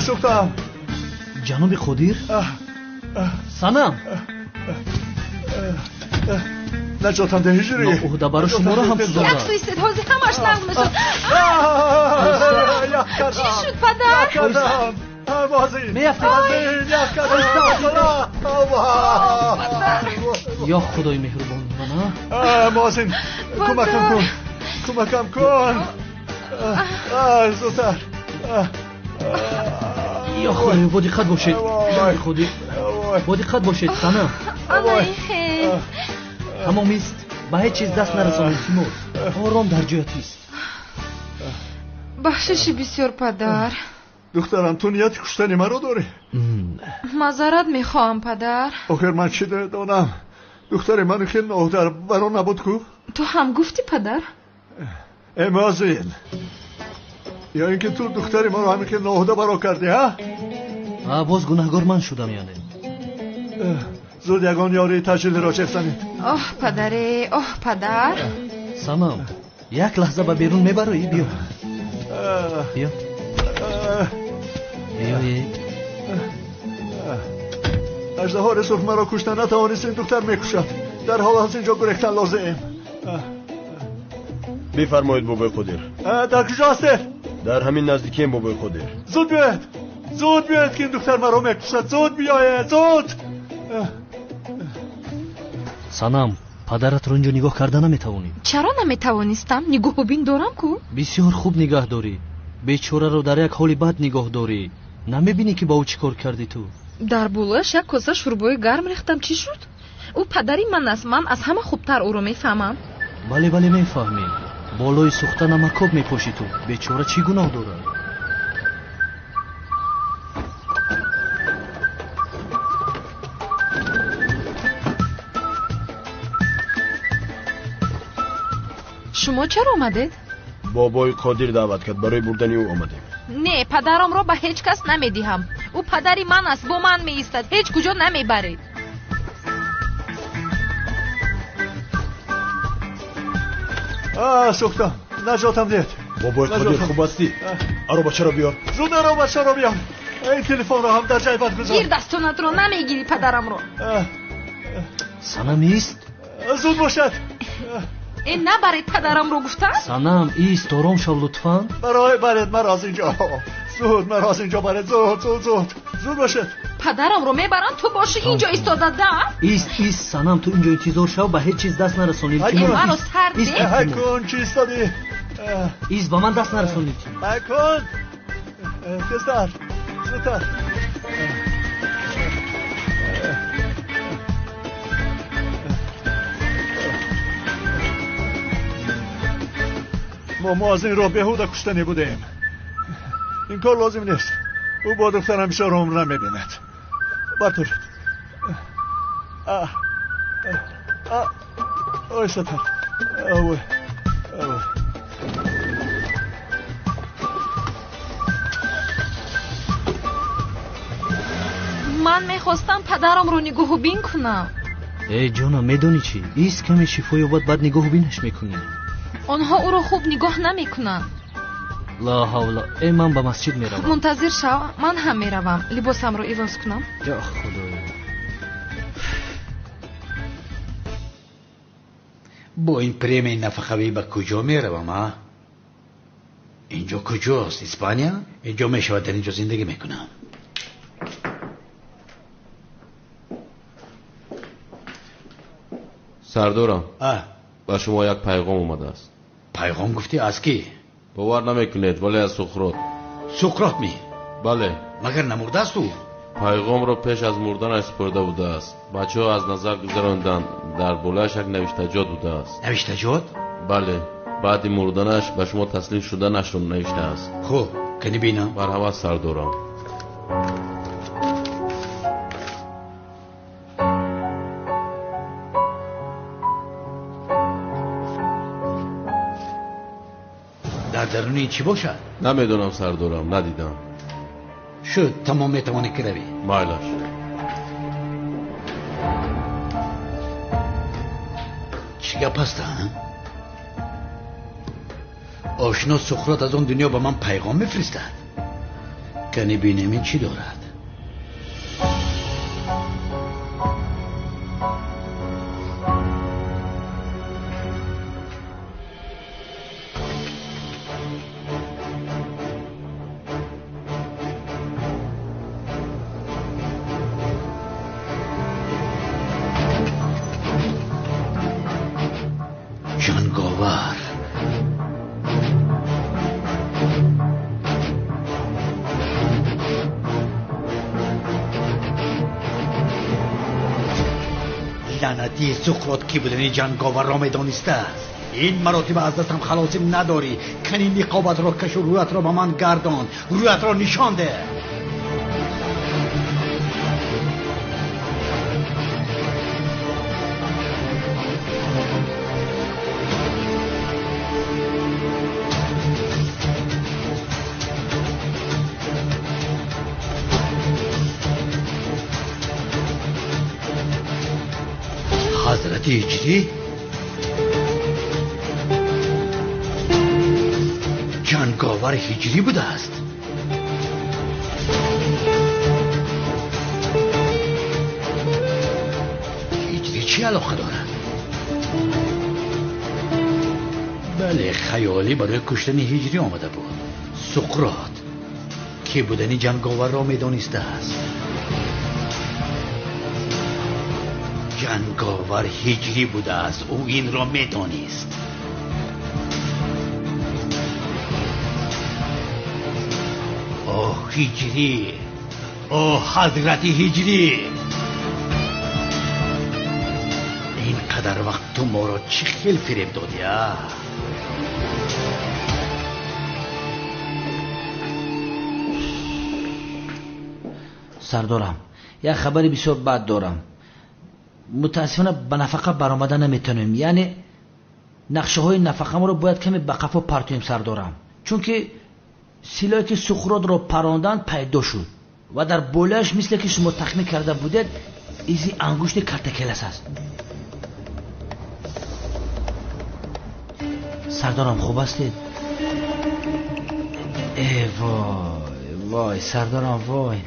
Speaker 7: سوختم.
Speaker 9: جناب خدیر سنم
Speaker 7: نجاتم ده هجری.
Speaker 9: عهده برای شما رو هم سوزانده.
Speaker 10: یک سو استدهازی همش نگونه شد. چی شد پدر؟
Speaker 9: میافته. یا خدای مهربان منه.
Speaker 7: مازین کمکم کن. زودتر.
Speaker 9: یا خدای با دقت باشید. خدای با دقت باشید. سنم تمام است. به هیچ چیز دست نرسانید تیمور. آرام در جایتیست.
Speaker 10: بخششی بسیار پدر.
Speaker 7: دخترم تو نیت کشتن مرا داری؟
Speaker 10: معذرت میخواهم پدر.
Speaker 7: آخر من چی دانم؟ دختر من خیلی ناهدر برا نبود کو؟
Speaker 10: تو هم گفتی پدر؟
Speaker 7: امازین یا اینکه تو دختر ما رو همین که ناهده برا کردی ها؟
Speaker 9: باز گناهگار من شدم یعنی.
Speaker 7: زود یگان یاری تجلیل را چفتنید.
Speaker 10: پدره پدر.
Speaker 9: سنم یک لحظه به بیرون میبرایی. بیا
Speaker 7: اژدها رسول مرا کشتن نتوانست این دختر میکشد. در حال از اینجا گریختن لازم.
Speaker 11: بفرمایید بابای خدیر.
Speaker 7: در کجا هستی؟
Speaker 11: در همین نزدیکی بابای خدیر.
Speaker 7: زود بیاید. زود بیاید که این دختر مرا میکشد. زود بیاید، زود.
Speaker 9: санам падаратро инҷо нигоҳ карда наметавонӣ?
Speaker 10: чаро наметавонистам? нигоҳубин дорам ку.
Speaker 9: бисёр хуб нигоҳ дорӣ. бечораро дар як ҳоли бад нигоҳ дорӣ. намебинӣ ки ба ӯ чӣ кор кардӣ ту?
Speaker 10: дар булояш як коса шӯрбои гарм рехтам. чӣ шуд? ӯ падари ман аст. ман аз ҳама хубтар ӯро мефаҳмам.
Speaker 9: бале бале мефаҳмӣ. болои сӯхта намакоб мепошӣ ту. бечора чӣ гуноҳ дорад?
Speaker 10: шумо чаро омадед?
Speaker 11: бобои қодир даъват кард, барои бурдани ӯ омадем.
Speaker 10: не, падарамро ба ҳеҷ кас намедиҳам. ӯ падари ман аст, бо ман меистад. ҳеҷ куҷо намебаред.
Speaker 7: сӯхтам, наҷотам дед.
Speaker 11: бобои қодир хуб ҳастӣ? аробачаро биёр.
Speaker 7: зуд аробачаро биёр. ин телефонро ҳам дар ҷайбат гузор.
Speaker 10: гир дастонатро намегирӣ падарамро.
Speaker 9: санам ист.
Speaker 7: зуд бошад.
Speaker 10: набаред падарамро гуфтам.
Speaker 9: санам ист, ором шав лутфан.
Speaker 7: баред маро аз инҷо. зуд маро аз инҷо баред. зуд бошед.
Speaker 10: падарамро мебарам, ту бошӣ инҷо истода. да
Speaker 9: ист санам, ту инҷо интизор шав, ба ҳеҷ чиз даст нарасонӣ.
Speaker 10: маро сар де.
Speaker 7: ҳайкун чӣ истодӣ?
Speaker 9: ист ба ман даст нарасонӣ.
Speaker 7: ҳайкун тезтар, зудтар. ما از این راه بهوده کشته بودیم. این کار لازم نیست. او با دختر همیشه رو عمر نمیبیند. برطورید. اوی ستر. اوی
Speaker 10: من میخواستم پدرم رو نگاهبین کنم.
Speaker 9: ای جانم، میدونی چی؟ ایست کمی شفا یابد بعد نگاهبینش میکنی.
Speaker 10: آنها او رو خوب نگاه نمیکنن.
Speaker 9: لا حول. ای من به مسجد میروم.
Speaker 10: منتظر شو، من هم میروم. لباسم رو عوض کنم.
Speaker 9: یا خدایا.
Speaker 12: با این پریم نفقوی به کجا میروم ها؟ اینجا کجاست؟ اسپانیا؟ اینجا میشود در اینجا زندگی میکنم.
Speaker 14: سردارم، با شما یک پیغام اومده است.
Speaker 12: پیغام گفتی از کی؟
Speaker 14: باور نمیکنید ولی از سقراط.
Speaker 12: سقراط می؟
Speaker 14: بله.
Speaker 12: مگر نمرده است او؟
Speaker 14: پیغام را پیش از مردن سپرده بوده است. بچه ها از نظر گذراندن، در بالایش یک نوشتجات بوده است.
Speaker 12: نوشتجات؟
Speaker 14: بله. بعد مردنش به شما تسلیم شدنش را نوشته است.
Speaker 12: خب کنی بینم.
Speaker 14: مرحبا سردارم.
Speaker 12: در درونی چی باشد؟
Speaker 14: نمیدونم سردارم، ندیدم.
Speaker 12: شد تمام میتوانی که روی.
Speaker 14: مایلش.
Speaker 12: چی گپ است ها؟ آشنا سقراط از اون دنیا به من پیغام میفرستد. کنی بینم این چی دارد؟ جنگاور لعنتی سقراط کی بودن؟ جنگاور را میدانسته. این مراتب از دستم خلاصی نداری. کنی نقابت را کش و رویت را به من گردان. رویت را نشان ده. حضرت هجری؟ جنگاور هجری بوده است. هجری چی علاقه دارد؟ بله، خیالی برای کشتن هجری آمده بود. سقراط کی بودنی جنگاور را میدانسته است. جنگاور هجری بوده است، او این را میدانست. اوه هجری، اوه حضرت هجری، اینقدر وقت تو ما را چه خیل فریب دادی؟ سردارم، یک خبری بسیار بد دارم. متاسفانه به نفقه برآمده نمیتونیم. یعنی نقشه های نفقه ما رو باید کمی به قفا پرتویم سردارم، چون که سلاحی که سقراط را پراندن پیدا شد و در بالایش مثل که شما تخمین کرده بودید ایزی انگشت کرتکلس است. سردارم خوب هستید؟ ای وای وای سردارم وای.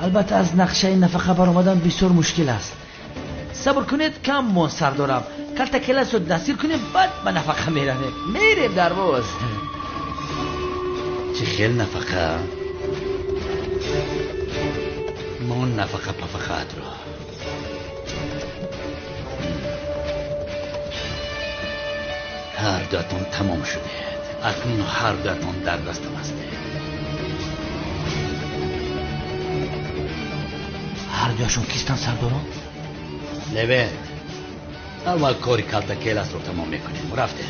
Speaker 12: البته از نقشه نفقه برآمدن بسیار مشکل است. صبر کنید کم مون سردارم، کرتکلس رو دستگیر کنیم بعد به نفقه میریم در روز. چه خیل نفقه؟ من نفقه پفقات را هر دوتون تمام شده. اکنون هر دوتون در دستم هستید. هر دوشون کیستن سردارم؟ لبه اول کاری کرتکلس رو تمام میکنیم. رفته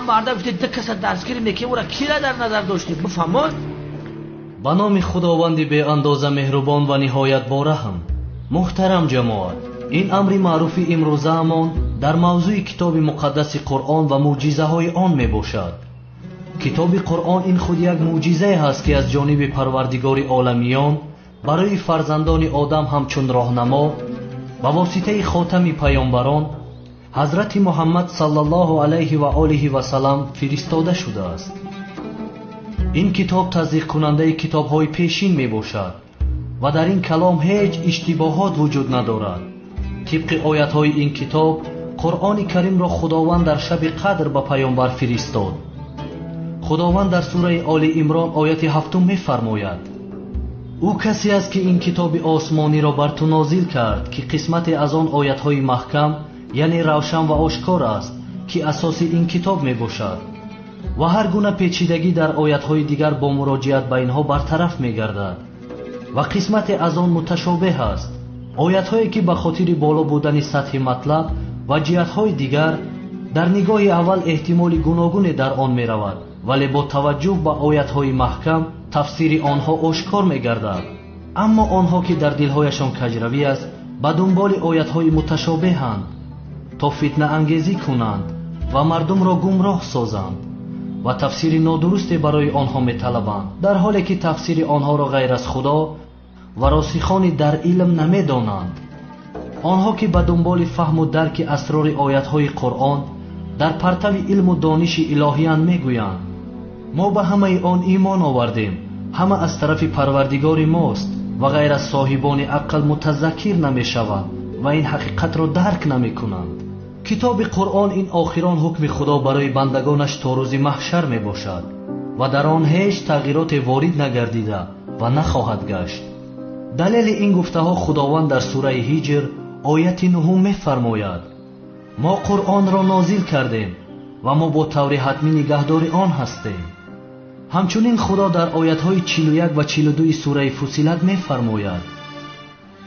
Speaker 12: مرده گفته ده کس دستگیر میکنیم. او را کی را در نظر داشتید بفهمون؟
Speaker 9: به نام خداوند بی اندازه مهربان و نهایت بارحم. محترم جماعت، این امر معروف امروزهمان در موضوع کتاب مقدس قرآن و معجزه های آن می باشد. کتاب قرآن این خود یک معجزه است که از جانب پروردگار عالمیان برای فرزندان آدم همچون راهنما با واسطه خاتم پیامبران حضرت محمد صلی الله علیه و آله و سلم فرستاده شده است. این کتاب تصدیق کننده کتاب های پیشین می باشد و در این کلام هیچ اشتباهات وجود ندارد. طبق آیات های این کتاب قرآن کریم را خداوند در شب قدر به پیامبر فرستاد. خداوند در سوره آل عمران آیت 7 می فرماید: او کسی است که این کتاب آسمانی را بر تو نازل کرد که قسمت از آن آیات های محکم یعنی روشن و آشکار است که اساس این کتاب می باشد و هر گونه پیچیدگی در آیات های دیگر با مراجعت به اینها برطرف می گردد و قسمت از آن متشابه است. آیات هایی که به خاطر بالا بودن سطح مطلب و جهت های دیگر در نگاه اول احتمال گوناگون در آن می رود، ولی با توجه به آیات های محکم تفسیر آنها آشکار می گردد. اما آنها که در دلهایشان کجروی است به دنبال آیات های متشابه هستند تا فتنه انگیزی کنند و مردم را گمراه سازند و تفسیر نادرست برای آنها می طلبند، در حالی که تفسیر آنها را غیر از خدا و راسخان در علم نمی دانند. آنها که به دنبال فهم و درک اسرار آیات های قرآن در پرتو علم و دانش الهیان می گویند ما به همه آن ایمان آوردیم، همه از طرف پروردگار ماست و غیر از صاحبان عقل متذکر نمی شوند و این حقیقت را درک نمی کنند. کتاب قرآن این آخران حکم خدا برای بندگانش تا روز محشر می باشد و در آن هیچ تغییرات وارد نگردیده و نخواهد گشت. دلیل این گفته ها خداوند در سوره هجر آیت 9 می فرماید: ما قرآن را نازل کردیم و ما با طور حتمی نگهدار آن هستیم. همچنین خدا در آیت های 41 و 42 سوره فصیلت می فرماید: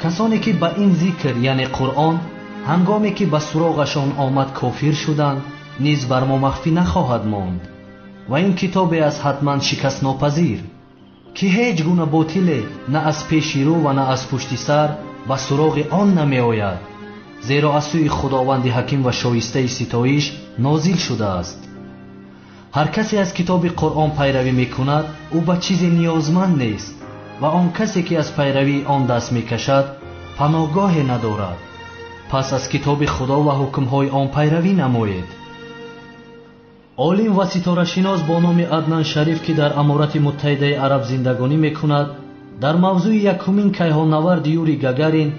Speaker 9: کسانی که به این ذکر یعنی قرآن هنگامی که به سراغشان آمد کافر شدند نیز بر ما مخفی نخواهد ماند و این کتابی از حتما شکست ناپذیر که هیچ گونه باطل نه از پیش رو و نه از پشت سر به سراغ آن نمی آید، زیرا از سوی خداوند حکیم و شایسته ستایش نازل شده است. هر کسی از کتاب قرآن پیروی می کند او به چیزی نیازمند نیست و آن کسی که از پیروی آن دست می کشد پناهگاهی ندارد. پس از کتاب خدا و حکمهای آن پیروی نمایید. عالم و ستاره شناس با نام عدنان شریف که در امارات متحده عرب زندگانی می کند در موضوع یکمین کیهان‌نورد یوری گاگارین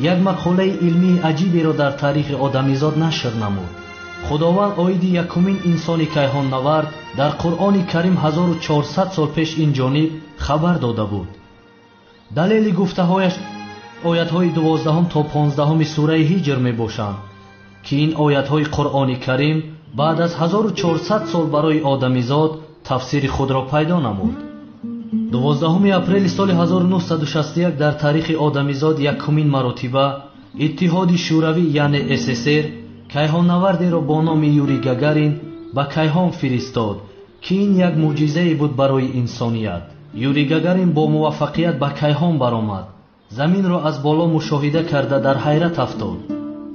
Speaker 9: یک مقاله علمی عجیبی را در تاریخ آدمیزاد نشر نمود. خداوند عاید یکمین انسان کیهان‌نورد дар Қуръони Карим 1400 сол пеш инҷониб хабар дода буд. далели гуфтаҳояш оятҳои 12 то 15 сураи Ҳиҷр мебошанд ки ин оятҳои Қуръони Карим баъд аз 1400 сол барои одамизод тафсири худро пайдо намуд. 12 апрели соли 1961 дар таърихи одамизод якумин маротиба иттиҳоди шӯравӣ яъне СССР кайҳоннавардеро бо номи Юрий Гагарин ба кайҳон фиристод ки ин як мӯъҷизае буд барои инсоният. Юрий Гагарин бо муваффақият ба кайҳон баромад, заминро аз боло мушоҳида карда дар ҳайрат афтод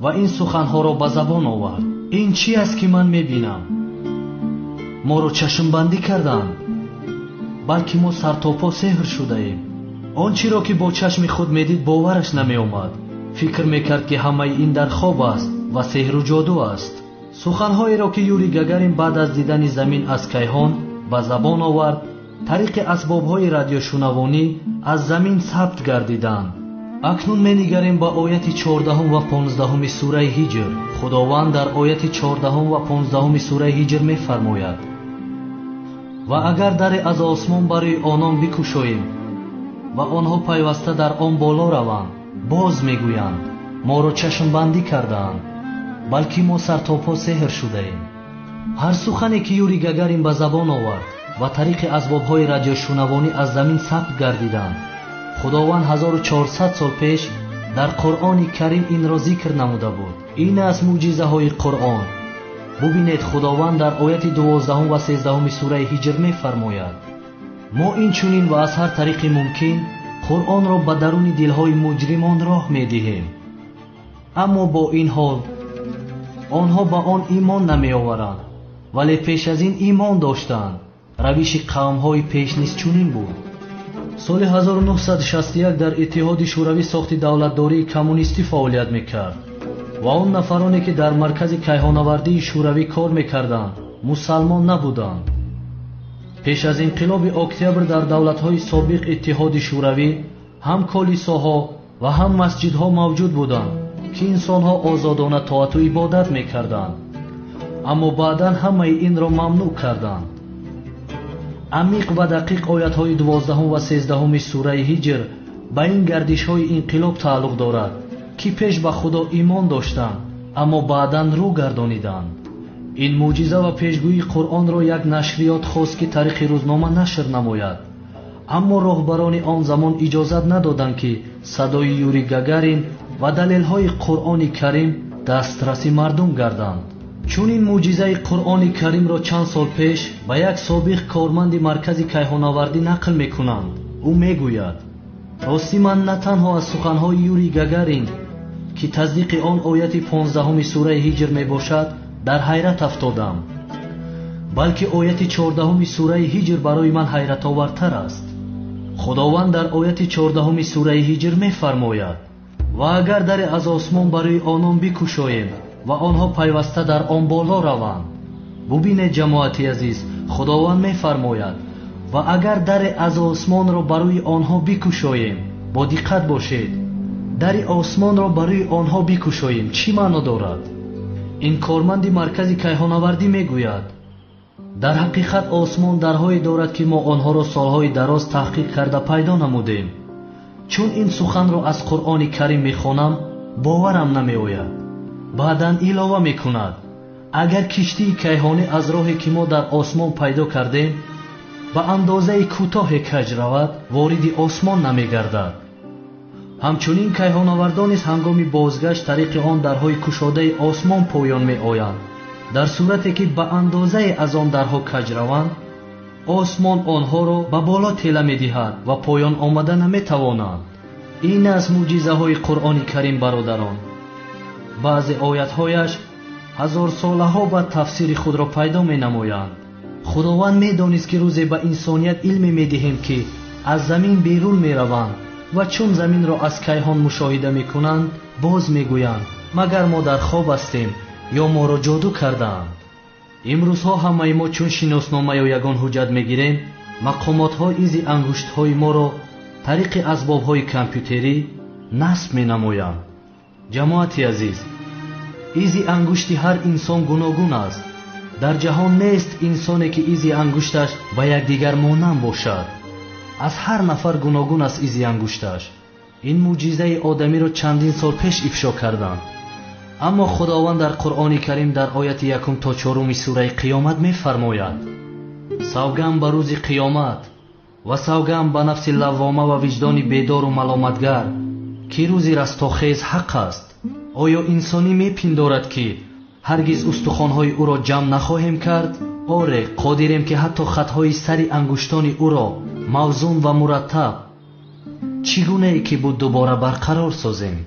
Speaker 9: ва ин суханҳоро ба забон овард. ин чӣ аст ки ман мебинам? моро чашмбандӣ карданд, балки мо сартопо сеҳр шудаем. он чиро ки бо чашми худ медид бовараш намеомад. фикр мекард ки ҳамаи ин дар хоб аст ва сеҳру ҷоду аст. суханҳоеро ки Юрий Гагарин баъд аз дидани замин аз кайҳон ба забон овард, тариқи асбобҳои радиошунавонӣ аз замин сабт гардиданд. акнун менигарем ба ояти 14 ва 15 сураи Ҳиҷр. худованд дар ояти 14 ва 15 сураи Ҳиҷр мефармояд: ва агар даре аз осмон барои онон бикушоем ва онҳо пайваста дар он боло раванд, боз мегӯянд моро чашмбандӣ кардаанд, балки мо сартопо сеҳр шудаем. ҳар сухане ки Юрий Гагарин ба забон овард ва тариқи асбобҳои радиошунавонӣ аз замин сабт гардиданд, худованд 1400 сол пеш дар Қуръони Карим инро зикр намуда буд. ин аст мӯъҷизаҳои Қуръон. бубинед, худованд дар ояти 12 ва 13 сураи Ҳиҷр мефармояд: мо инчунин ва аз ҳар тариқи мумкин Қуръонро ба даруни дилҳои муҷримон роҳ медиҳем. аммо бо ин ҳол онҳо ба он имон намеоваранд, вале пеш аз ин имон доштанд. равиши қавмҳои пеш низ чунин буд. соли 1961 дар иттиҳоди шӯравӣ сохти давлатдории коммунистӣ фаъолият мекард ва он нафароне ки дар маркази кайҳоннавардии шӯравӣ кор мекарданд мусалмон набуданд. пеш аз инқилоби октябр дар давлатҳои собиқ иттиҳоди шӯравӣ ҳам колисоҳо ва ҳам масҷидҳо мавҷуд буданд ки инсонҳо озодона тоату ибодат мекарданд, аммо баъдан ҳамаи инро мамнӯъ карданд. амиқ ва дақиқ оятҳои 12 ва 13 сураи Ҳиҷр ба ин гардишҳои инқилоб тааллуқ дорад ки пеш ба худо имон доштанд, аммо баъдан рӯ гардониданд. ин мӯъҷиза ва пешгӯии Қуръонро як нашриёт хост ки тариқи рӯзнома нашр намояд, аммо роҳбарони он замон иҷозат надоданд ки садои Юрий Гагарин ва далелҳои Қуръони Карим дастраси мардум гарданд. чун ин мӯъҷизаи Қуръони Каримро чанд сол пеш ба як собиқ корманди маркази кайҳоннавардӣ нақл мекунанд. ӯ мегӯяд: ростӣ ман на танҳо аз суханҳои Юрий Гагарин ки таздиқи он ояти 15 сураи Ҳиҷр мебошад дар ҳайрат афтодам, балки ояти 14 сураи Ҳиҷр барои ман ҳайратовартар аст. худованд дар ояти 14 сураи Ҳиҷр мефармояд: ва агар даре аз осмон барои онон бикушоем ва онҳо пайваста дар он боло раванд. бубинед ҷамоати азиз, худованд мефармояд: ва агар даре аз осмонро барои онҳо бикушоем. бо диққат бошед, дари осмонро барои онҳо бикушоем чӣ маъно дорад? ин корманди маркази кайҳоннавардӣ мегӯяд: дар ҳақиқат осмон дарҳое дорад ки мо онҳоро солҳои дароз таҳқиқ карда пайдо намудем. чун ин суханро аз Қуръони Карим мехонам, боварам намеояд. баъдан илова мекунад: агар киштии кайҳонӣ аз роҳе ки мо дар осмон пайдо кардем ба андозаи кӯтоҳе каҷ равад, вориди осмон намегардад. ҳамчунин кайҳоннавардон низ ҳангоми бозгашт тариқи он дарҳои кушодаи осмон поён меоянд. дар сурате ки ба андозае аз он дарҳо каҷ раванд, осмон онҳоро ба боло тела медиҳад ва поён омада наметавонанд. ин аст мӯъҷизаҳои Қуръони Карим, бародарон. баъзе оятҳояш ҳазорсолаҳо баъд тафсири худро пайдо менамоянд. худованд медонист ки рӯзе ба инсоният илме медиҳем ки аз замин берун мераванд ва чун заминро аз кайҳон мушоҳида мекунанд, боз мегӯянд: магар мо дар хоб ҳастем ё моро ҷоду кардаанд. имрӯзҳо ҳамаи мо чун шиноснома ё ягон ҳуҷҷат мегирем, мақомотҳо изи ангуштҳои моро тариқи асбобҳои компютерӣ насб менамоянд. ҷамоати азиз, изи ангушти ҳар инсон гуногун аст. дар ҷаҳон нест инсоне ки изи ангушташ ба якдигар монанд бошад. аз ҳар нафар гуногун аст изи ангушташ. ин мӯъҷизаи одамиро чандин сол пеш ифшо карданд. аммо худованд дар қуръони карим дар ояти 1 то 4 сураи қиёмат мефармояд: савгам ба рӯзи қиёмат ва савгам ба нафси лаввома ва виҷдони бедору маломатгар ки рӯзи растохез ҳақ аст. оё инсонӣ мепиндорад ки ҳаргиз устухонҳои ӯро ҷамъ нахоҳем кард? оре, қодирем ки ҳатто хатҳои сари ангуштони ӯро мавзун ва мураттаб чӣ гунае ки буд дубора барқарор созем.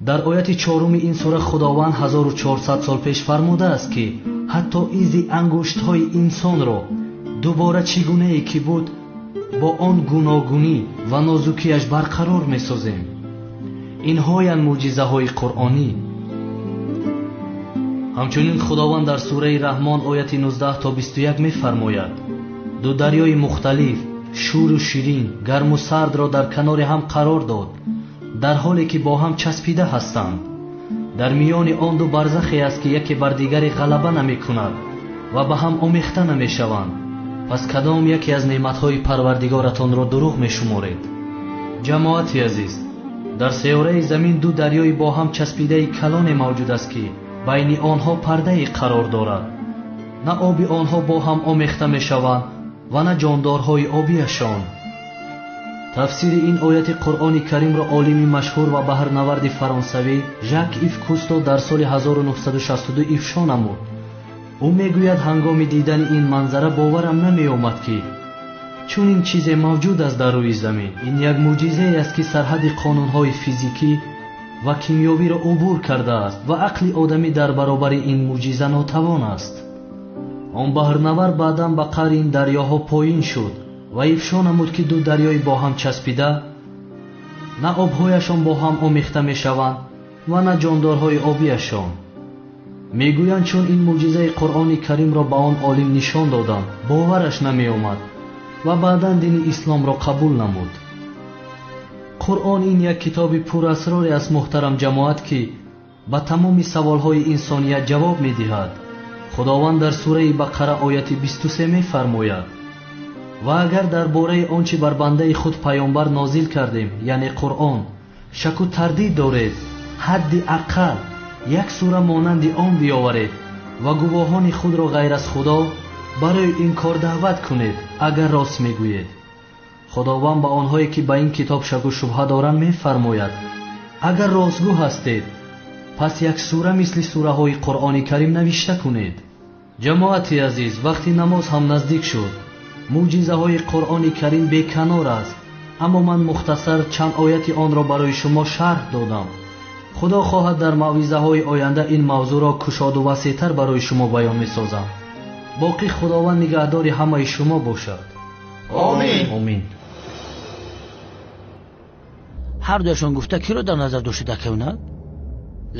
Speaker 9: дар ояти 4 ин сура худованд 1400 сол пеш фармудааст ки ҳатто изи ангуштҳои инсонро дубора чӣ гунае ки буд бо он гуногунӣ ва нозукиаш барқарор месозем. инҳоянд мӯъҷизаҳои қуръонӣ. ҳамчунин худованд дар сураи раҳмон ояти 19 то 21 мефармояд: ду дарёи мухталиф шӯру ширин, гарму сардро дар канори ҳам қарор дод, дар ҳоле ки бо ҳам часпида ҳастанд. дар миёни он ду барзахе аст ки яке бар дигаре ғалаба намекунад ва ба ҳам омехта намешаванд. пас кадом яке аз неъматҳои парвардигоратонро дурӯғ мешуморед? ҷамоати азиз, дар сайёраи замин ду дарёи бо ҳам часпидаи калоне мавҷуд аст ки байни онҳо пардае қарор дорад. на оби онҳо бо ҳам омехта мешаванд ва на ҷондорҳои обиашон. тафсири ин ояти қуръони каримро олими машҳур ва баҳрнаварди фаронсавӣ Жак Ив Кусто дар соли 1962 ифшо намуд. ӯ мегӯяд ҳангоми дидани ин манзара боварам намеомад ки чунин чизе мавҷуд аст дар рӯи замин. ин як мӯъҷизае аст ки сарҳади қонунҳои физикӣ ва кимиёвиро убур кардааст ва ақли одамӣ дар баробари ин мӯъҷиза нотавон аст. он баҳрнавар баъдан ба қаъри ин дарёҳо поин шуд ва ифшо намуд ки ду дарёи бо ҳам часпида на обҳояшон бо ҳам омехта мешаванд ва на ҷондорҳои обиашон. мегӯянд чун ин мӯъҷизаи қуръони каримро ба он олим нишон доданд, бовараш намеомад ва баъдан дини исломро қабул намуд. қуръон ин як китоби пурасроре аст муҳтарам ҷамоат, ки ба тамоми саволҳои инсоният ҷавоб медиҳад. худованд дар сураи бақара ояти 23 мефармояд: ва агар дар бораи он чӣ бар бандаи худ паёмбар нозил кардем, яъне қуръон, шаку тардид доред, ҳадди аққал як сура монанди он биёваред ва гувоҳони худро ғайр аз худо барои ин кор даъват кунед, агар рост мегӯед. худованд ба онҳое ки ба ин китоб шаку шубҳа доранд мефармояд: агар ростгӯ ҳастед, пас як сура мисли сураҳои қуръони карим навишта кунед. ҷамоати азиз, вақти намоз ҳам наздик шуд. мӯъҷизаҳои қуръони карим беканор аст, аммо ман мухтасар чанд ояти онро барои шумо шарҳ додам. худо хоҳад дар мавъизаҳои оянда ин мавзӯъро кушоду васеътар барои шумо баён месозам. боқӣ худованд нигаҳдори ҳамаи шумо бошад.
Speaker 12: омин.
Speaker 9: омин.
Speaker 12: ҳар дуяшон гуфта киро дар назар доштед акавнал?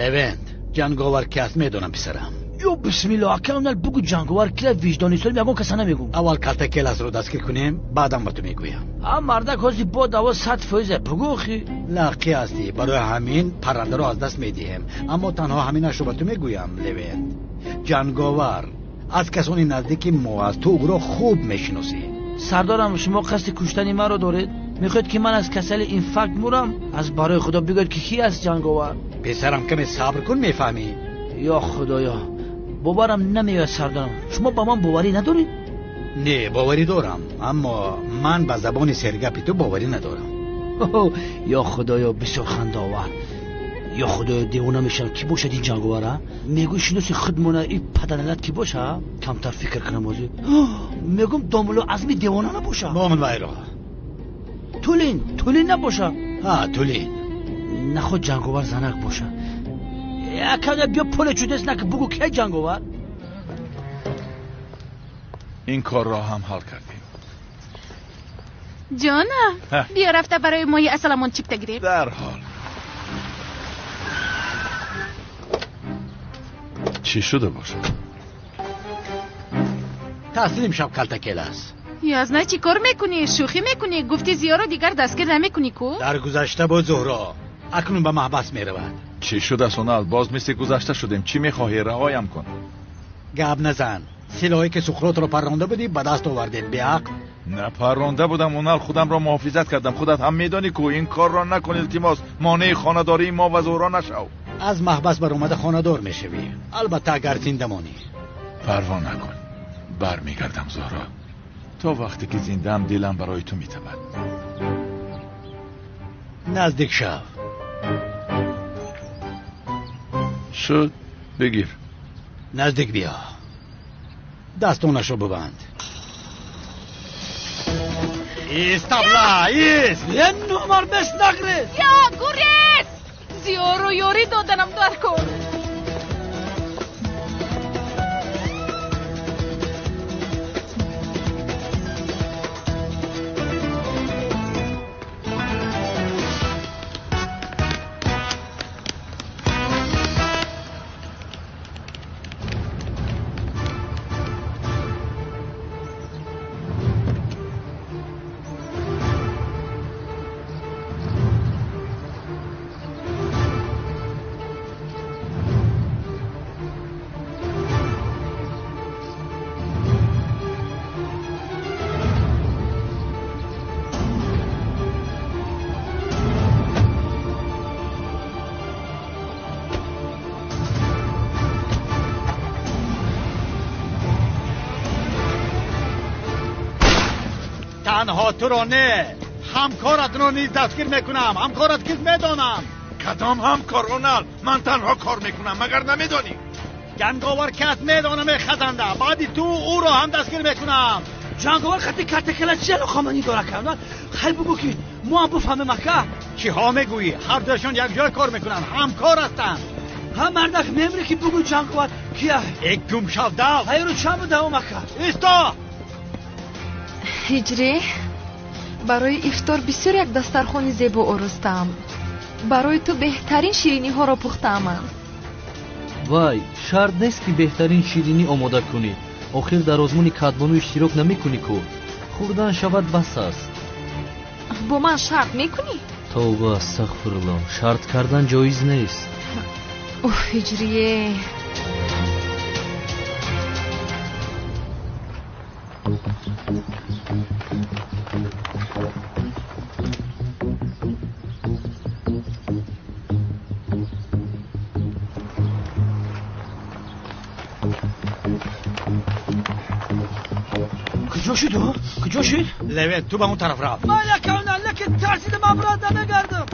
Speaker 12: левент, ҷанговар ки аст медонам писарам. ё бисмилла акавнал, бугу ҷанговар кила виҷдони солим ягон каса намегӯм. аввал калтакеласро дастгир кунем, баъдам ба ту мегӯям. мардак ҳози бо даво 100% бугу охи. лақӣ ҳастӣ, барои ҳамин паррандаро аз даст медиҳем. аммо танҳо ҳаминашро ба ту мегӯям левент. ҷанговар аз касони наздики мо аст, ту ӯро хуб мешиносӣ. сардорам, шумо қасди куштани маро доред? мехоҳед ки ман аз касали инфаркт мурам? аз барои худо бигӯед ки ки аст ҷанговар. песарам, каме сабр кун, мефаҳмӣ? ё худоё, боварам намеояд сардорам. шумо ба ман боварӣ надоред? не, боварӣ дорам, аммо ман ба забони сергапи ту боварӣ надорам. ё худоё, бисёр хандаовар. ё худоё, девона мешавам. ки бошад ин ҷанговара? мегӯй шиноси худмона ин паданалат ки боша? камтар фикр кунам ҳозир. мегӯм домуло азми девона набоша? момин вайро. тулин набоша? тулин. наход ҷанговар занак боша. якада бё поле чудес нак бугу ки ҷанговар?
Speaker 5: این کار را هم حل کردیم.
Speaker 4: جانم بیا رفته برای ماهی اصلمون چیپ تگیریم.
Speaker 5: در حال. چی شده باشه؟
Speaker 12: تسلیم شب کلتکل است.
Speaker 4: یازنه چی کار میکنی؟ شوخی میکنی؟ گفتی زیا رو دیگر دستگیر نمیکنی کو؟
Speaker 12: در گذشته بود زهرا، اکنون به محبس میرود.
Speaker 5: چی شده سونال؟ باز مثل گذشته شدیم. چی میخواهی؟ رهایم کن.
Speaker 12: گپ نزن. سلاحی که سقراط رو پرانده بودی به دست آوردید به حق.
Speaker 5: نه پرانده بودم، اونال خودم را محافظت کردم. خودت هم میدانی که این کار را نکنید که ما مانع خانه‌داری ما و زورا نشو.
Speaker 12: از محبس بر اومده خانه‌دار میشوی، البته اگر زنده مانی.
Speaker 5: پروا نکن، برمیگردم زورا. تا وقتی که زنده ام دلم برای تو میتپد.
Speaker 12: نزدیک شو.
Speaker 5: شد بگیر.
Speaker 12: نزدیک بیا. دستونشو ببند. ایست ابله ایست. یه نمار بس نگریز.
Speaker 10: یا گریز. زیارو یوری دادنم در کن.
Speaker 12: تنها تو رو نه، همکارت رو نیز دستگیر میکنم. همکارت کس میدانم.
Speaker 5: کدام همکار اونال؟ من تنها کار میکنم مگر نمیدانی؟
Speaker 12: جنگاور کس میدانم خزنده. بعدی تو او رو هم دستگیر میکنم. جنگاور خطی کتکل چلو خامنی داره کردن. خیلی بگو که ما هم بفهمه مکه. چی ها میگویی؟ هر دوشون یک جای کار میکنن، همکار هستن. هم مردک میمری که بگو جنگاور کیه؟ یک گم شو داو. هیرو چه بوده مکه؟ ایستا.
Speaker 10: هجری، برای افطار بسیار یک دسترخوان زیبا آراستم. برای تو بهترین شیرینی ها را پختم.
Speaker 9: وای، شرط نیست که بهترین شیرینی آماده کنی. آخر در آزمون کدبانو اشتراک نمی کنی که خوردن شود بس است.
Speaker 10: با من شرط میکنی؟
Speaker 9: توبه استغفرالله، شرط کردن جایز نیست.
Speaker 10: اوه هجریه.
Speaker 12: کجا شد تو؟ کجا شد؟ لوین تو به اون طرف رفت. من یکاونه لکه ترسیدم ابراد نگردم.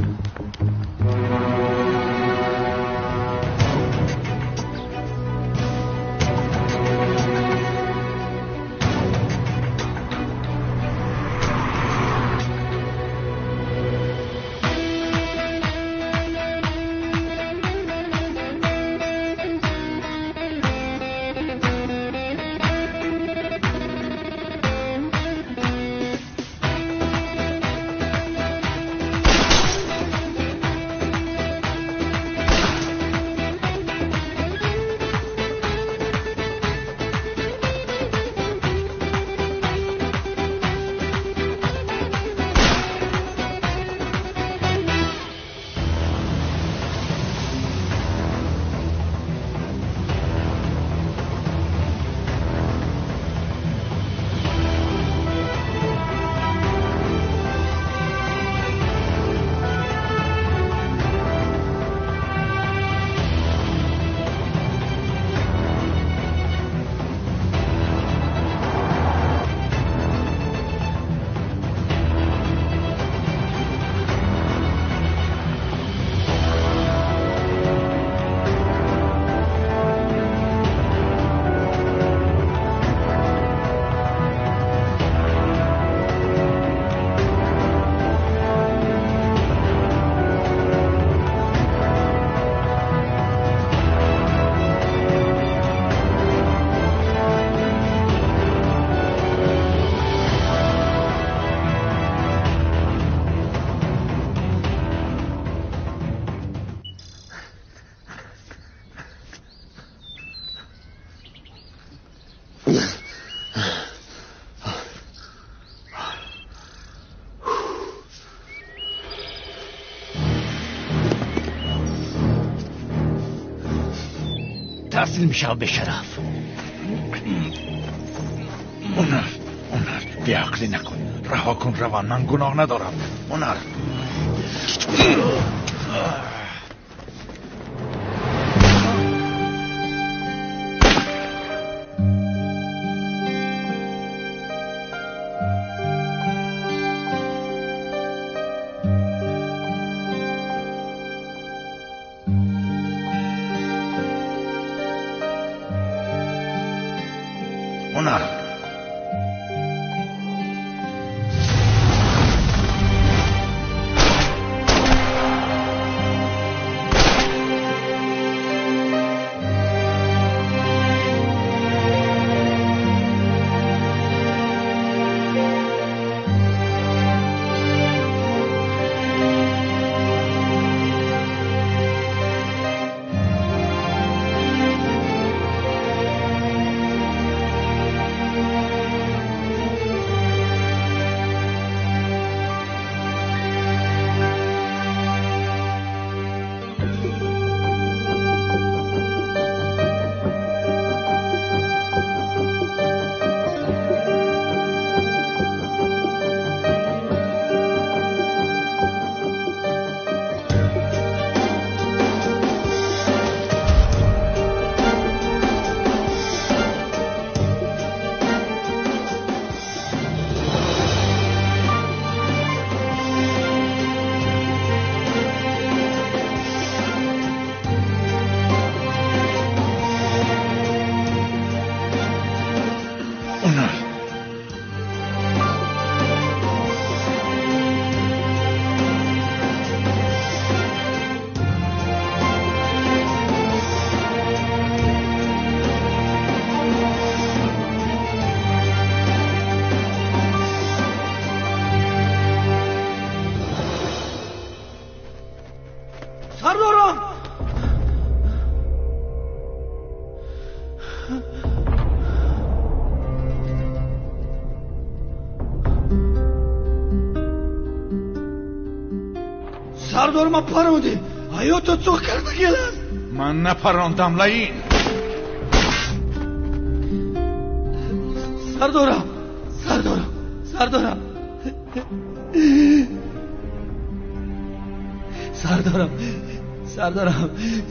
Speaker 12: تسلیم شو به شرف.
Speaker 5: اونر بیعقلی نکن، رها کن روان، من گناه ندارم. اونر
Speaker 12: سردار من پروندی حیاتو چوخ کرده گلن.
Speaker 5: من نپراندم لعین.
Speaker 12: سردارم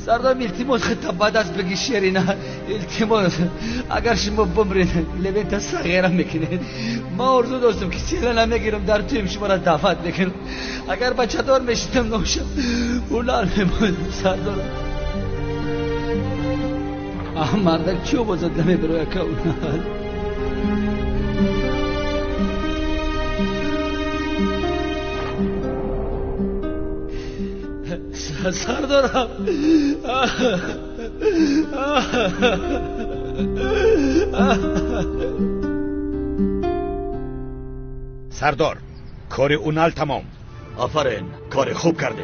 Speaker 12: سردارم التماس خطاب بعد از بگی شیرینه التماس اگر شما بمرین لبنت صغیرم میکنید. ما ارزو داشتم که سیلن نمیگیرم در تویم شما را دعوت بکنم. اگر بچه دار میشتم نوشم اولار میموندم. سردارم مردک چیو بازد نمیبروی که اونال سردارم
Speaker 13: سردار کار اونال تمام.
Speaker 12: آفرین کار خوب کرده.